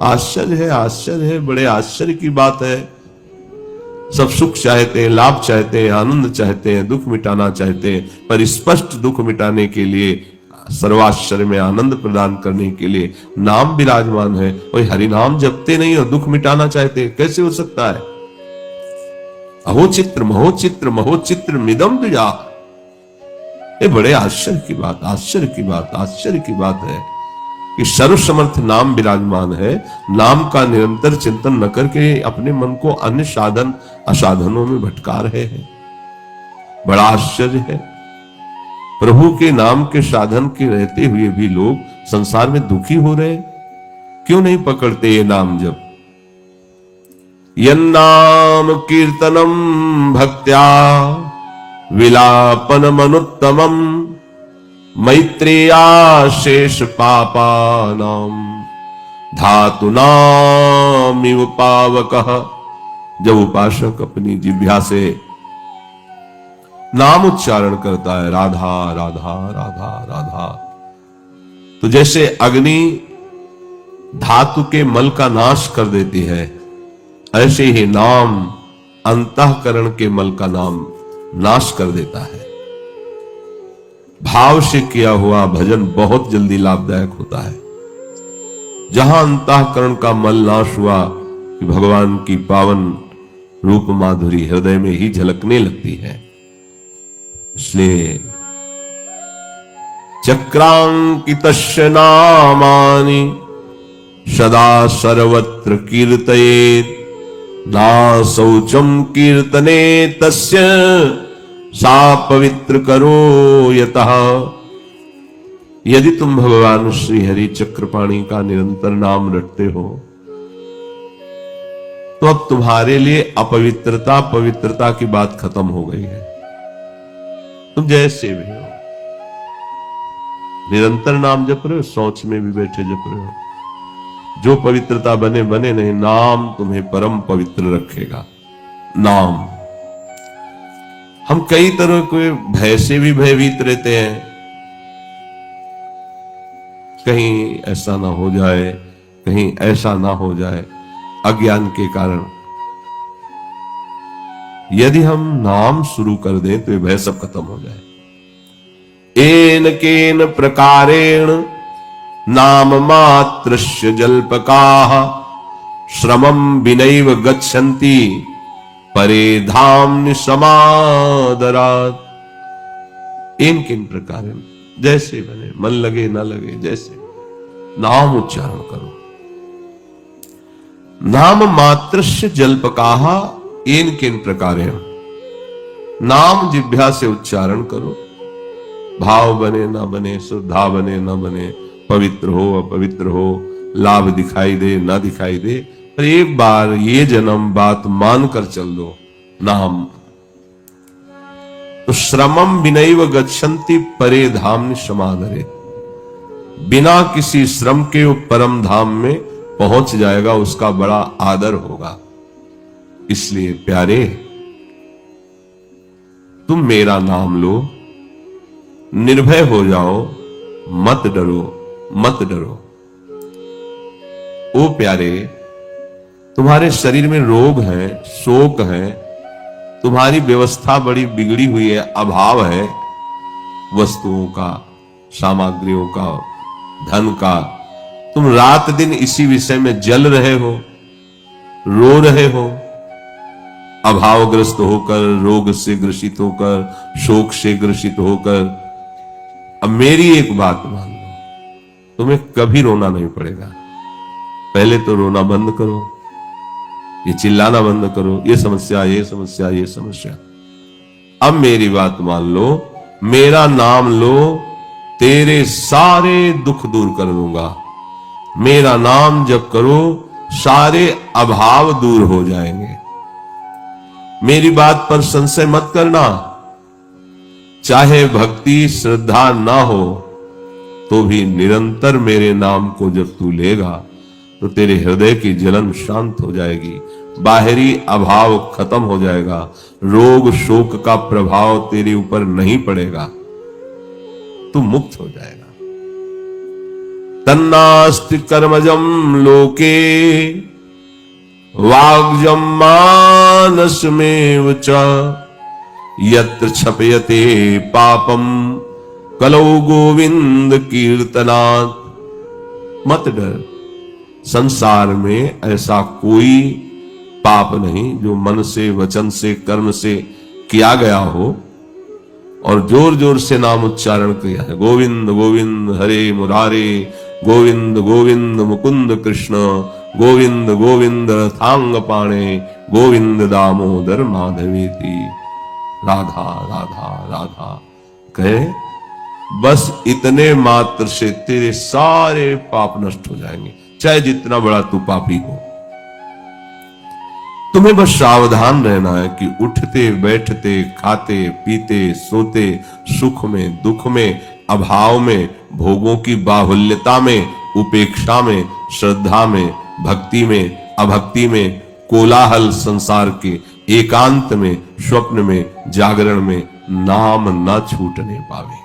आश्चर्य है, बड़े आश्चर्य की बात है। सब सुख चाहते हैं, लाभ चाहते हैं, आनंद चाहते हैं, दुख मिटाना चाहते हैं, पर स्पष्ट दुख मिटाने के लिए, सर्वाश्चर्य में आनंद प्रदान करने के लिए नाम विराजमान है। कोई हरि नाम जपते नहीं और दुख मिटाना चाहते, कैसे हो सकता है? अहोचित्र महोचित्र महोचित्र मिदम द्विजा। ये बड़े आश्चर्य की बात है कि सर्वसमर्थ नाम विराजमान है। नाम का निरंतर चिंतन न करके अपने मन को अन्य साधन असाधनों में भटका रहे हैं। बड़ा आश्चर्य है। प्रभु के नाम के साधन के रहते हुए भी लोग संसार में दुखी हो रहे हैं। क्यों नहीं पकड़ते ये नाम जब? यन्नाम कीर्तनम भक्त्या विलापनमनुत्तमम मैत्रेया शेष पापानाम धातुनामिव पावकः। जब उपासक अपनी जिह्वा से नाम उच्चारण करता है, राधा राधा राधा राधा, तो जैसे अग्नि धातु के मल का नाश कर देती है, ऐसे ही नाम अंतःकरण के मल का नाम नाश कर देता है। भाव से किया हुआ भजन बहुत जल्दी लाभदायक होता है। जहां अंतःकरण का मल नाश हुआ कि भगवान की पावन रूप माधुरी हृदय में ही झलकने लगती है। इसलिए चक्रांकितस्य नामानि सदा सर्वत्र कीर्तयेत् ना शौचम कीर्तने तस्य सा पवित्र करो यतः। यदि तुम भगवान श्री हरि चक्रपाणी का निरंतर नाम रटते हो तो अब तुम्हारे लिए अपवित्रता पवित्रता की बात खत्म हो गई है। तुम जैसे भी हो निरंतर नाम जप रहे हो, शौच में भी बैठे जप रहे हो, जो पवित्रता बने बने नहीं, नाम तुम्हें परम पवित्र रखेगा। नाम। हम कई तरह के भय से भी भयभीत रहते हैं, कहीं ऐसा ना हो जाए, कहीं ऐसा ना हो जाए, अज्ञान के कारण। यदि हम नाम शुरू कर दें तो ये भय सब खत्म हो जाए। एन केन प्रकारेण नाम मात्रस्य जल्पकाः श्रमं विनैव गच्छन्ति परे धाम्नि समादरात्। इन किन प्रकारेण, जैसे बने, मन लगे ना लगे, जैसे नाम उच्चारण करो। नाम मात्रस्य जल्पकाः इन किन प्रकारेण, नाम जिह्वा से उच्चारण करो। भाव बने ना बने, श्रद्धा बने ना बने, पवित्र हो अपवित्र हो, लाभ दिखाई दे ना दिखाई दे, पर एक बार ये जन्म बात मानकर चल दो, नाम। तो श्रमम विनैव गच्छन्ति परे धाम्नि समादरे। बिना किसी श्रम के वो परम धाम में पहुंच जाएगा, उसका बड़ा आदर होगा। इसलिए प्यारे, तुम मेरा नाम लो, निर्भय हो जाओ, मत डरो, मत डरो। ओ प्यारे, तुम्हारे शरीर में रोग है, शोक है, तुम्हारी व्यवस्था बड़ी बिगड़ी हुई है, अभाव है वस्तुओं का, सामग्रियों का, धन का। तुम रात दिन इसी विषय में जल रहे हो, रो रहे हो, अभावग्रस्त होकर, रोग से ग्रसित होकर, शोक से ग्रसित होकर। अब मेरी एक बात मान लो, तुम्हें कभी रोना नहीं पड़ेगा। पहले तो रोना बंद करो, ये चिल्लाना बंद करो, ये समस्या ये समस्या ये समस्या। अब मेरी बात मान लो, मेरा नाम लो, तेरे सारे दुख दूर कर दूंगा। मेरा नाम जप करो, सारे अभाव दूर हो जाएंगे। मेरी बात पर संशय मत करना। चाहे भक्ति श्रद्धा ना हो तो भी निरंतर मेरे नाम को जब तू लेगा तो तेरे हृदय की जलन शांत हो जाएगी, बाहरी अभाव खत्म हो जाएगा, रोग शोक का प्रभाव तेरे ऊपर नहीं पड़ेगा, तू मुक्त हो जाएगा। तन्नास्ति कर्मजम लोके वाग्जम मानसमेव च यत्र क्षपयते पापम कलौ गोविंद कीर्तनात्। मत डर, संसार में ऐसा कोई पाप नहीं जो मन से, वचन से, कर्म से किया गया हो और जोर जोर से नाम उच्चारण किया है। गोविंद गोविंद हरे मुरारे, गोविंद गोविंद मुकुंद कृष्ण, गोविंद गोविंद रथांग पाणे, गोविंद दामोदर माधवेति। राधा राधा राधा कहे, बस इतने मात्र से तेरे सारे पाप नष्ट हो जाएंगे, चाहे जितना बड़ा तू पापी हो। तुम्हें बस सावधान रहना है कि उठते बैठते, खाते पीते, सोते, सुख में, दुख में, अभाव में, भोगों की बाहुल्यता में, उपेक्षा में, श्रद्धा में, भक्ति में, अभक्ति में, कोलाहल संसार के, एकांत में, स्वप्न में, जागरण में नाम न छूटने पावे।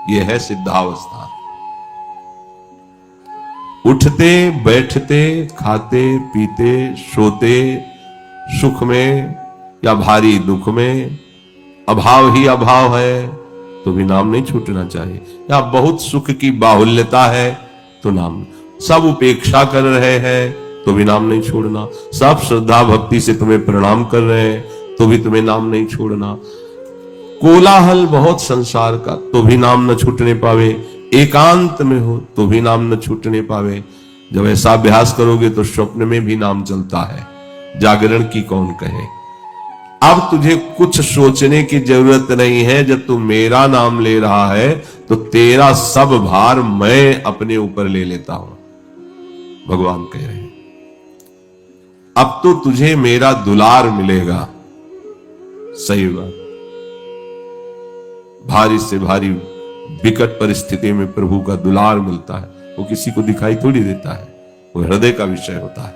यह है सिद्धावस्था। उठते बैठते, खाते पीते, सोते, सुख में या भारी दुख में, अभाव ही अभाव है तो भी नाम नहीं छूटना चाहिए। या बहुत सुख की बाहुल्यता है तो नाम, सब उपेक्षा कर रहे हैं तो भी नाम नहीं छोड़ना, सब श्रद्धा भक्ति से तुम्हें प्रणाम कर रहे हैं तो भी तुम्हें नाम नहीं छोड़ना, कोलाहल बहुत संसार का तो भी नाम न छूटने पावे, एकांत में हो तो भी नाम न छूटने पावे। जब ऐसा अभ्यास करोगे तो स्वप्न में भी नाम चलता है, जागरण की कौन कहे। अब तुझे कुछ सोचने की जरूरत नहीं है। जब तू मेरा नाम ले रहा है तो तेरा सब भार मैं अपने ऊपर ले लेता हूं, भगवान कह रहे हैं। अब तो तुझे मेरा दुलार मिलेगा। सही बात, भारी से भारी विकट परिस्थिति में प्रभु का दुलार मिलता है। वो किसी को दिखाई थोड़ी देता है, वो हृदय का विषय होता है।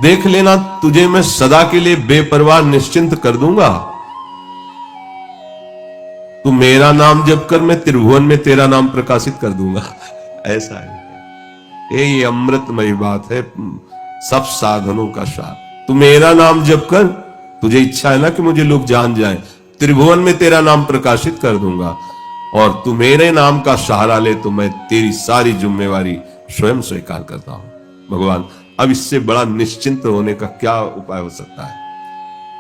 देख लेना, तुझे मैं सदा के लिए बेपरवाह निश्चिंत कर दूंगा। तू मेरा नाम जप कर, मैं त्रिभुवन में तेरा नाम प्रकाशित कर दूंगा। ऐसा है, ये अमृतमयी बात है, सब साधनों का सार। तू मेरा नाम जप कर, तुझे इच्छा है ना कि मुझे लोग जान जाएं, त्रिभुवन में तेरा नाम प्रकाशित कर दूंगा। और तू मेरे नाम का सहारा ले तो मैं तेरी सारी जिम्मेवारी स्वयं स्वीकार करता हूं। भगवान, अब इससे बड़ा निश्चिंत होने का क्या उपाय हो सकता है।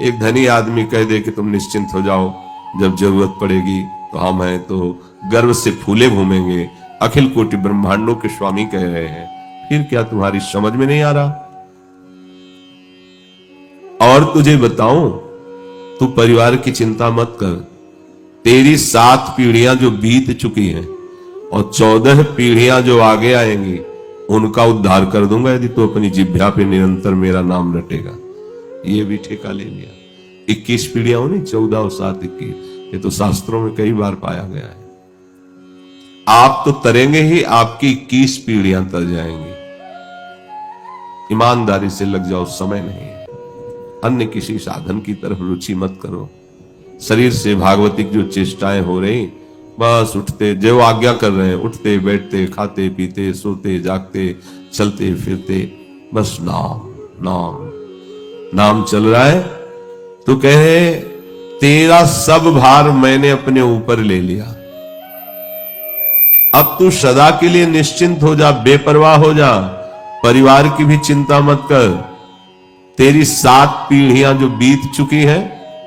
एक धनी आदमी कह दे कि तुम निश्चिंत हो जाओ, जब जरूरत पड़ेगी तो हम हैं, तो गर्व से फूले घूमेंगे। अखिल कोटि ब्रह्मांडों के स्वामी कह रहे हैं, फिर क्या तुम्हारी समझ में नहीं आ रहा। और तुझे बताऊं, तू परिवार की चिंता मत कर। तेरी 7 पीढ़ियां जो बीत चुकी हैं और 14 पीढ़ियां जो आगे आएंगी, उनका उद्धार कर दूंगा यदि तू अपनी जिह्वा पे निरंतर मेरा नाम रटेगा। ये भी ठेका ले लिया। 21 पीढ़ियां होनी, 14 और 7 21, ये तो शास्त्रों में कई बार पाया गया है। आप तो तरेंगे ही, आपकी 21 पीढ़ियां तर जाएंगी। ईमानदारी से लग जाओ, समय नहीं है। अन्य किसी साधन की तरफ रुचि मत करो। शरीर से भागवतिक जो चेष्टाएं हो रही, बस उठते, जो आज्ञा कर रहे हैं, उठते बैठते, खाते पीते, सोते जागते, चलते फिरते, बस नाम नाम नाम चल रहा है। तो कहे, तेरा सब भार मैंने अपने ऊपर ले लिया। अब तू सदा के लिए निश्चिंत हो जा, बेपरवाह हो जा, परिवार की भी चिंता मत कर। तेरी 7 पीढ़ियां जो बीत चुकी हैं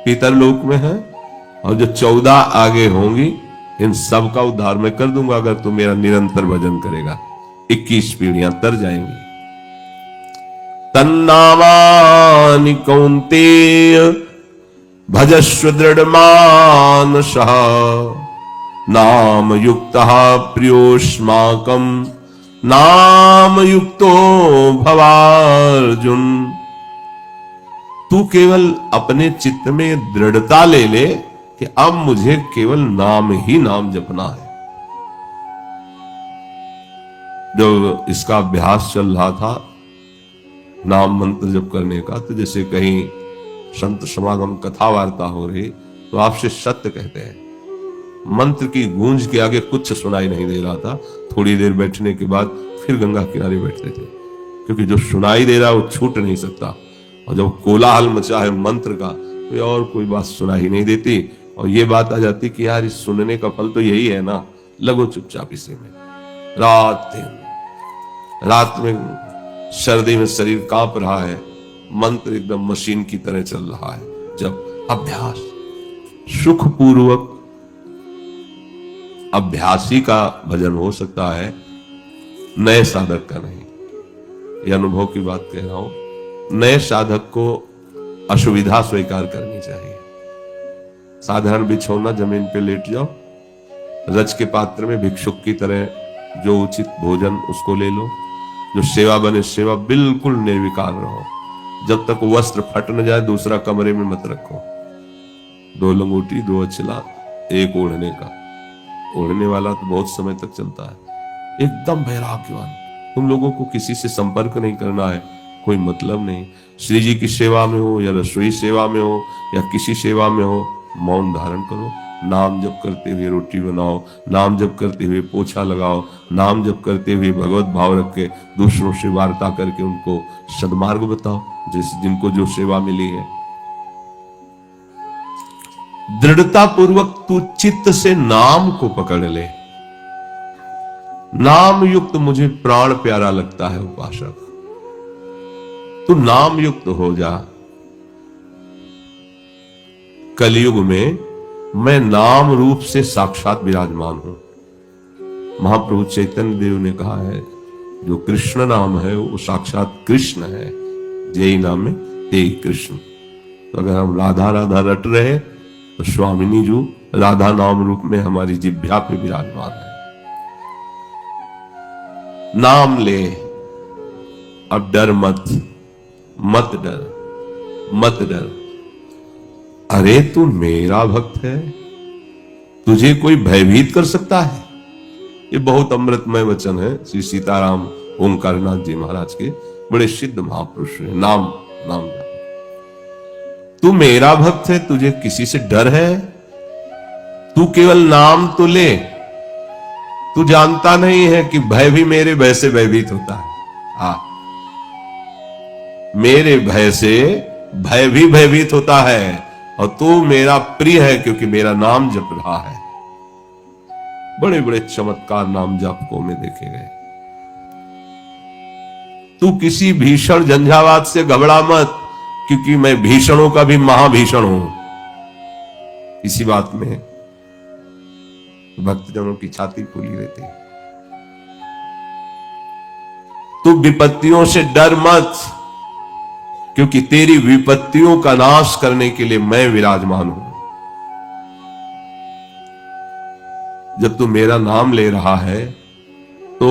पितरलोक में है, और जो 14 आगे होंगी, इन सब का उद्धार मैं कर दूंगा अगर तू मेरा निरंतर भजन करेगा। 21 पीढ़ियां तर जाएंगी। तन्नामानि कौन्तेय भजस्व दृढ़मानसः नाम युक्तः प्रियोस्माकं नाम युक्तो भवार्जुन। तू केवल अपने चित्त में दृढ़ता ले ले कि अब मुझे केवल नाम ही नाम जपना है। जब इसका अभ्यास चल रहा था, नाम मंत्र जप करने का, तो जैसे कहीं संत समागम कथा वार्ता हो रही तो आपसे सत्य कहते हैं, मंत्र की गूंज के आगे कुछ सुनाई नहीं दे रहा था। थोड़ी देर बैठने के बाद फिर गंगा किनारे बैठते थे, क्योंकि जो सुनाई दे रहा है वो छूट नहीं सकता। और जब कोलाहल मचा है मंत्र का, तो और कोई बात सुनाई ही नहीं देती। और ये बात आ जाती कि यार इस सुनने का फल तो यही है ना, लगो चुपचाप इसी में। रात में सर्दी में शरीर कांप रहा है, मंत्र एकदम मशीन की तरह चल रहा है। जब अभ्यास सुखपूर्वक अभ्यासी का भजन हो सकता है, नए साधक का नहीं। यह अनुभव की बात कह रहा हूं। नए साधक को असुविधा स्वीकार करनी चाहिए। साधारण बिछौना, जमीन पे लेट जाओ, रज के पात्र में भिक्षुक की तरह जो उचित भोजन उसको ले लो, जो सेवा बने सेवा, बिल्कुल निर्विकार रहो। जब तक वस्त्र फट न जाए दूसरा कमरे में मत रखो। 2 लंगोटी 2 अचला, 1 ओढ़ने का। ओढ़ने वाला तो बहुत समय तक चलता है। एकदम वैराग्यवान। तुम लोगों को किसी से संपर्क नहीं करना है, कोई मतलब नहीं। श्री जी की सेवा में हो या रसोई सेवा में हो या किसी सेवा में हो, मौन धारण करो। नाम जप करते हुए रोटी बनाओ, नाम जप करते हुए पोछा लगाओ, नाम जप करते हुए भगवत भाव रख के दूसरों से वार्ता करके उनको सद्मार्ग बताओ, जिनको जो सेवा मिली है। दृढ़ता पूर्वक तू चित्त से नाम को पकड़ ले। नाम युक्त मुझे प्राण प्यारा लगता है उपासक। तू नाम युक्त हो जा। कलयुग में मैं नाम रूप से साक्षात विराजमान हूं। महाप्रभु चैतन्य देव ने कहा है, जो कृष्ण नाम है वो साक्षात कृष्ण है। जय नाम में ते कृष्ण। तो अगर हम राधा राधा रट रहे तो स्वामिनी जी राधा नाम रूप में हमारी जिह्वा पे विराजमान है। नाम ले, अब डर मत, मत डर, मत डर। अरे तू मेरा भक्त है, तुझे कोई भयभीत कर सकता है? ये बहुत अमृतमय वचन है श्री सीताराम ओंकारनाथ जी महाराज के, बड़े सिद्ध महापुरुष है। नाम नाम तू मेरा भक्त है, तुझे किसी से डर है? तू केवल नाम तो ले। तू जानता नहीं है कि भय भी मेरे भय से भयभीत होता है। मेरे भय से भय भी भयभीत होता है, और तू मेरा प्रिय है क्योंकि मेरा नाम जप रहा है। बड़े बड़े चमत्कार नाम जापकों में देखे गए। तू किसी भीषण झंझावात से घबरा मत, क्योंकि मैं भीषणों का भी महाभीषण हूं। इसी बात में भक्तजनों की छाती फूली रहती है। तू विपत्तियों से डर मत, क्योंकि तेरी विपत्तियों का नाश करने के लिए मैं विराजमान हूं। जब तू मेरा नाम ले रहा है तो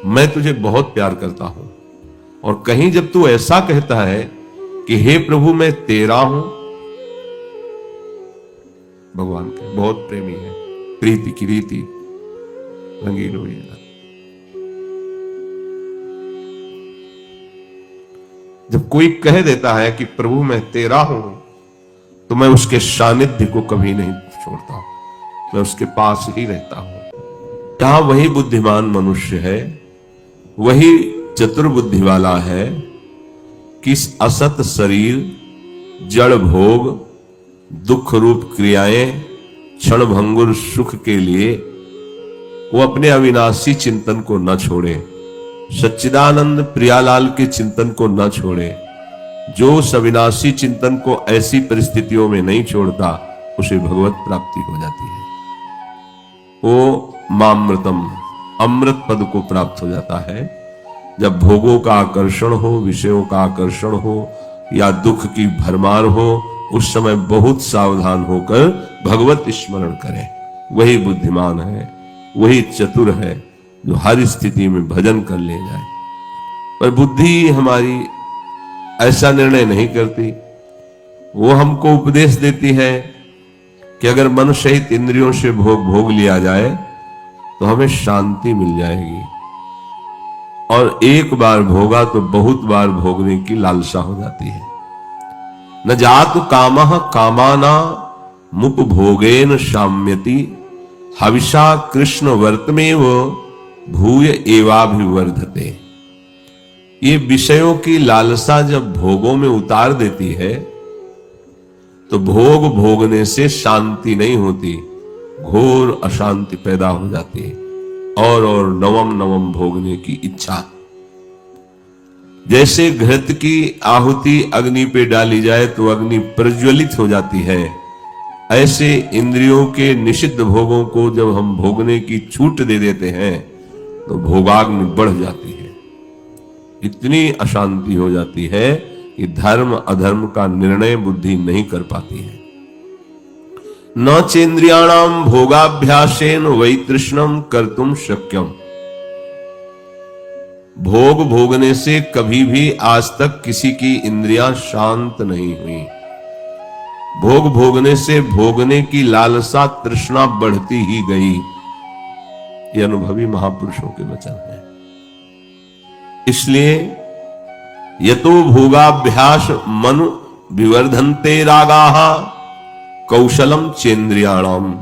मैं तुझे बहुत प्यार करता हूं। और कहीं जब तू ऐसा कहता है कि हे प्रभु मैं तेरा हूं, भगवान के बहुत प्रेमी है, प्रीति की रीति रंगीन हुई है। जब कोई कह देता है कि प्रभु मैं तेरा हूं, तो मैं उसके सानिध्य को कभी नहीं छोड़ता, मैं उसके पास ही रहता हूं। जहां वही बुद्धिमान मनुष्य है, वही चतुर बुद्धि वाला है कि इस असत शरीर, जड़ भोग, दुख रूप क्रियाएं, क्षण भंगुर सुख के लिए वो अपने अविनाशी चिंतन को न छोड़े, सच्चिदानंद प्रियालाल के चिंतन को न छोड़े। जो उस अविनाशी चिंतन को ऐसी परिस्थितियों में नहीं छोड़ता, उसे भगवत प्राप्ति हो जाती है। वो मामृतम, अमृत पद को प्राप्त हो जाता है। जब भोगों का आकर्षण हो, विषयों का आकर्षण हो या दुख की भरमार हो, उस समय बहुत सावधान होकर भगवत स्मरण करें। वही बुद्धिमान है, वही चतुर है, जो हर स्थिति में भजन कर ले जाए। पर बुद्धि हमारी ऐसा निर्णय नहीं करती। वो हमको उपदेश देती है कि अगर मन सहित इंद्रियों से भोग लिया जाए तो हमें शांति मिल जाएगी, और एक बार भोगा तो बहुत बार भोगने की लालसा हो जाती है। न जातु कामः कामाना मुपभोगेन शाम्यति हविषा कृष्ण वर्तमेव भूय एवाभिवर्धते। ये विषयों की लालसा जब भोगों में उतार देती है तो भोग भोगने से शांति नहीं होती, घोर अशांति पैदा हो जाती है और नवम नवम भोगने की इच्छा। जैसे घृत की आहुति अग्नि पे डाली जाए तो अग्नि प्रज्वलित हो जाती है, ऐसे इंद्रियों के निषिद्ध भोगों को जब हम भोगने की छूट दे देते हैं तो भोगाग्नि बढ़ जाती है। इतनी अशांति हो जाती है कि धर्म अधर्म का निर्णय बुद्धि नहीं कर पाती है। न चेन्द्रियाणाम भोगाभ्यासेन वैतृष्णम कर्तुम शक्यम। भोग भोगने से कभी भी आज तक किसी की इंद्रियां शांत नहीं हुई। भोग भोगने से भोगने की लालसा तृष्णा बढ़ती ही गई। ये अनुभवी महापुरुषों के वचन है। इसलिए यतो भोगाभ्यास मनु विवर्धन्ते रागाः कौशलम चेन्द्रियाणाम।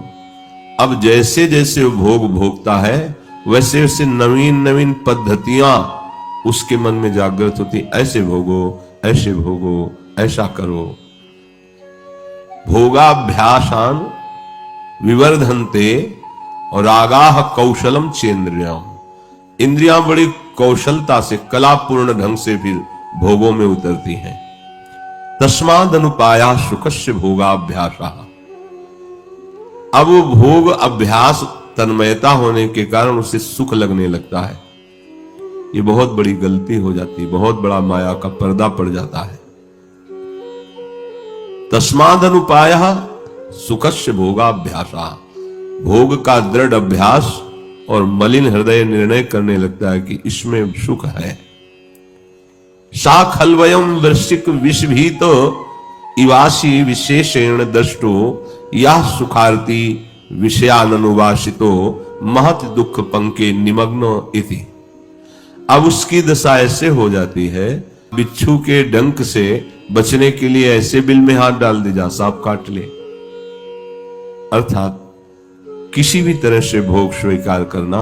अब जैसे जैसे भोग भोगता है वैसे वैसे नवीन नवीन पद्धतियां उसके मन में जागृत होती। ऐसे भोगो, ऐसे भोगो, ऐसा करो। भोगाभ्यासान विवर्धन्ते और रागाः कौशलम चेन्द्रियाम। इंद्रियां बड़ी कौशलता से कलापूर्ण ढंग से फिर भोगों में उतरती हैं। तस्माद् अनुपाया सुखस्य भोगाभ्यासः। अब वो भोग अभ्यास तन्मयता होने के कारण उसे सुख लगने लगता है। ये बहुत बड़ी गलती हो जाती है, बहुत बड़ा माया का पर्दा पड़ जाता है। तस्माद् अनुपायः सुखस्य भोगाभ्यासः। भोग का दृढ़ अभ्यास और मलिन हृदय निर्णय करने लगता है कि इसमें सुख है। सा खल्वयम वृश्चिक विषभीतो इवासी विशेषेण दृष्टो या सुखार्थी विषयानुवासितो महत दुख पंके निमग्नो इति। अब उसकी दशा ऐसे हो जाती है, बिच्छू के डंक से बचने के लिए ऐसे बिल में हाथ डाल दे जा सांप काट ले। अर्थात किसी भी तरह से भोग स्वीकार करना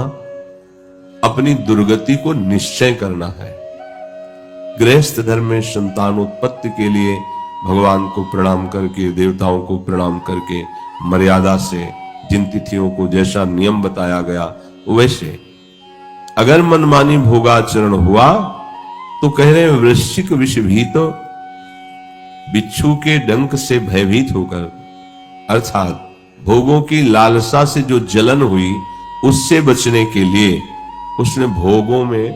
अपनी दुर्गति को निश्चय करना है। गृहस्थ धर्म में संतानोत्पत्ति के लिए भगवान को प्रणाम करके, देवताओं को प्रणाम करके, मर्यादा से जिन तिथियों को जैसा नियम बताया गया वैसे अगर मनमानी भोगाचरण हुआ तो कह रहे हैं वृश्चिक विषभीत, बिच्छू के डंक से भयभीत होकर, अर्थात भोगों की लालसा से जो जलन हुई उससे बचने के लिए उसने भोगों में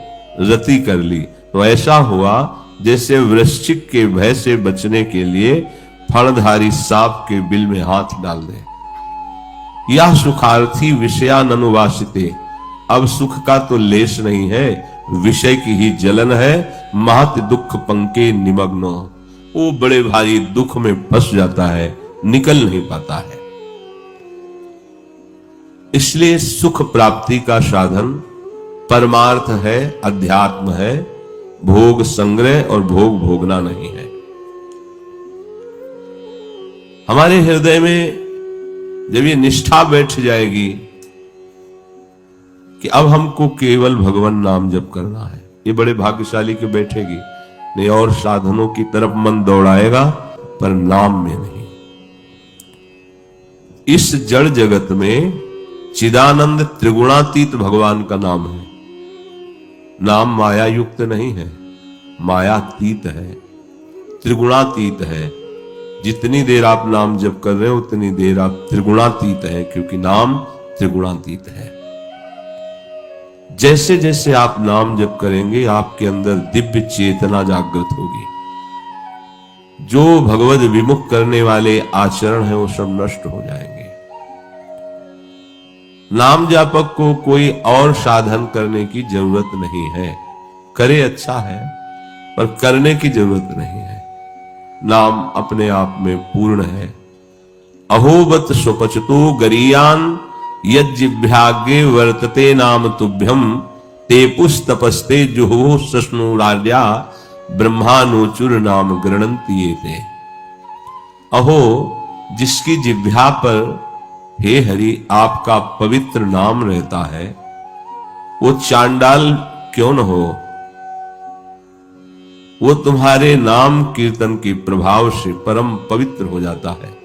रति कर ली। तो ऐसा हुआ जैसे वृश्चिक के भय से बचने के लिए फणधारी सांप के बिल में हाथ डाल दे। यह सुखार्थी विषयानुवासिते। अब सुख का तो लेश नहीं है, विषय की ही जलन है। महत दुख पंके निमग्नो। वो बड़े भारी दुख में फंस जाता है, निकल नहीं पाता है। इसलिए सुख प्राप्ति का साधन परमार्थ है, अध्यात्म है, भोग संग्रह और भोग भोगना नहीं है। हमारे हृदय में जब ये निष्ठा बैठ जाएगी कि अब हमको केवल भगवान नाम जप करना है, ये बड़े भाग्यशाली के बैठेगी। नहीं और साधनों की तरफ मन दौड़ाएगा पर नाम में नहीं। इस जड़ जगत में चिदानंद त्रिगुणातीत भगवान का नाम है। नाम माया युक्त नहीं है, मायातीत है, त्रिगुणातीत है। जितनी देर आप नाम जप कर रहे हो उतनी देर आप त्रिगुणातीत है, क्योंकि नाम त्रिगुणातीत है। जैसे जैसे आप नाम जप करेंगे आपके अंदर दिव्य चेतना जागृत होगी। जो भगवद विमुख करने वाले आचरण है वो सब नष्ट हो जाएंगे। नाम जापक को कोई और साधन करने की जरूरत नहीं है। करे अच्छा है पर करने की जरूरत नहीं है। नाम अपने आप में पूर्ण है। अहोबत स्वपचतो गरीयान यज्जिभ्यागे वर्तते नाम तुभ्यम ते पुस्तपस्ते जुहो सस्नुरार्या ब्रह्मानुचुर नाम गृणन्ति ये ते। अहो जिसकी जिह्वा पर हे हरि आपका पवित्र नाम रहता है, वो चांडाल क्यों न हो, वो तुम्हारे नाम कीर्तन के प्रभाव से परम पवित्र हो जाता है।